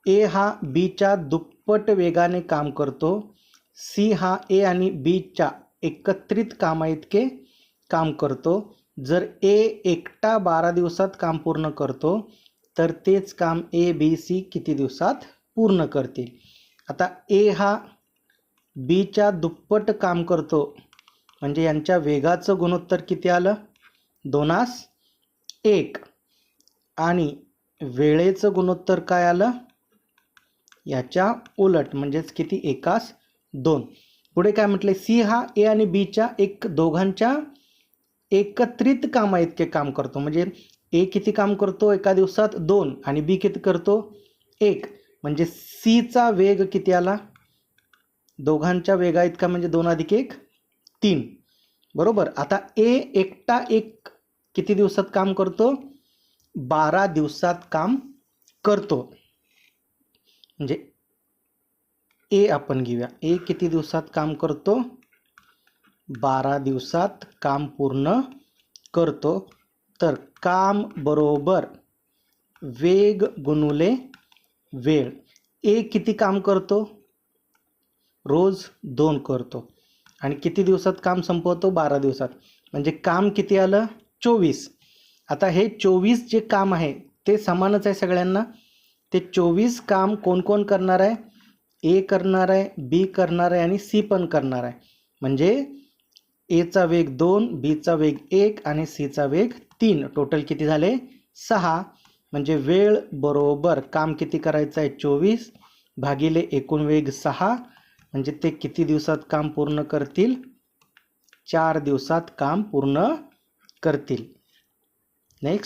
ए हा बीच्या दुप्पट वेगाने काम करतो, सी हा ए आणि बीच्या एकत्रित कामाइतके काम करतो. जर ए एकटा 12 दिवसात काम पूर्ण करतो तर तेच काम ए बी सी किती दिवसात पूर्ण करतील. आता ए हा बीच्या दुप्पट काम करतो म्हणजे यांच्या वेगाचं गुणोत्तर किती आलं, 2:1. आणि वेळेचं गुणोत्तर काय आलं, याच्या उलट म्हणजेच किती, 1:2. पुढे काय म्हटले, सी हा ए आणि बीच्या दोघांच्या एकत्रित कामाइतके काम करतो. म्हणजे ए किती काम करतो एका दिवसात, 2, आणि बी किती करतो, 1. म्हणजे सीचा वेग किती आला, दोघांच्या वेगा इतका म्हणजे 2 + 1 3. बरोबर. आता ए एकटा किती दिवसात काम करतो, 12 दिवसात काम करतो. म्हणजे ए आपण घेऊया, ए किती दिवसात काम करतो, 12 दिवसात काम पूर्ण करतो. तर काम बरोबर वेग गुणुले वेळ. ए किती काम करतो, रोज 2 करतो आणि किती दिवसात काम संपवतो, 12 दिवसात. म्हणजे काम किती आलं, 24. आता हे 24 जे काम आहे ते समानच आहे सगळ्यांना. ते 24 काम कोण कोण करणार आहे, ए करणार आहे, बी करणार आहे आणि सी पण करणार आहे. म्हणजे एचा वेग 2, बीचा वेग 1 आणि सीचा वेग 3. टोटल किती झाले, 6. म्हणजे वेळ बरोबर काम किती करायचं आहे, 24 भागिले एकूण वेग 6. म्हणजे ते किती दिवसात काम पूर्ण करतील, 4 दिवसात काम पूर्ण करतील. नेक्स्ट.